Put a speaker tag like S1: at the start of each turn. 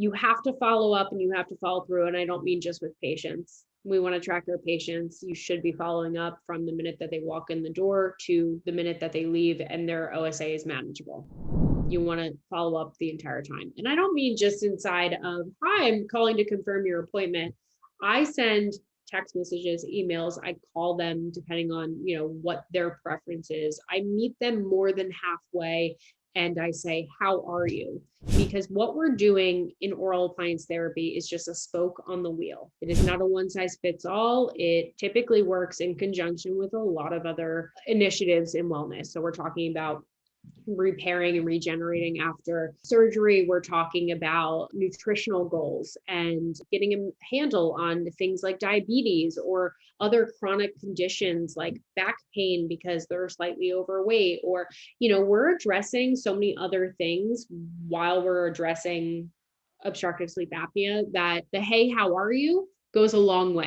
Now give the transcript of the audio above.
S1: You have to follow up and you have to follow through. And I don't mean just with patients. We want to track our patients. You should be following up from the minute that they walk in the door to the minute that they leave and their OSA is manageable. You want to follow up the entire time. And I don't mean just inside of, hi, I'm calling to confirm your appointment. I send text messages, emails, I call them depending on, what their preference is. I meet them more than halfway and I say, how are you? Because what we're doing in oral appliance therapy is just a spoke on the wheel. It is not a one size fits all. It typically works in conjunction with a lot of other initiatives in wellness. So we're talking about repairing and regenerating after surgery. We're talking about nutritional goals and getting a handle on things like diabetes or other chronic conditions like back pain because they're slightly overweight, or, we're addressing so many other things while we're addressing obstructive sleep apnea that the hey, how are you goes a long way.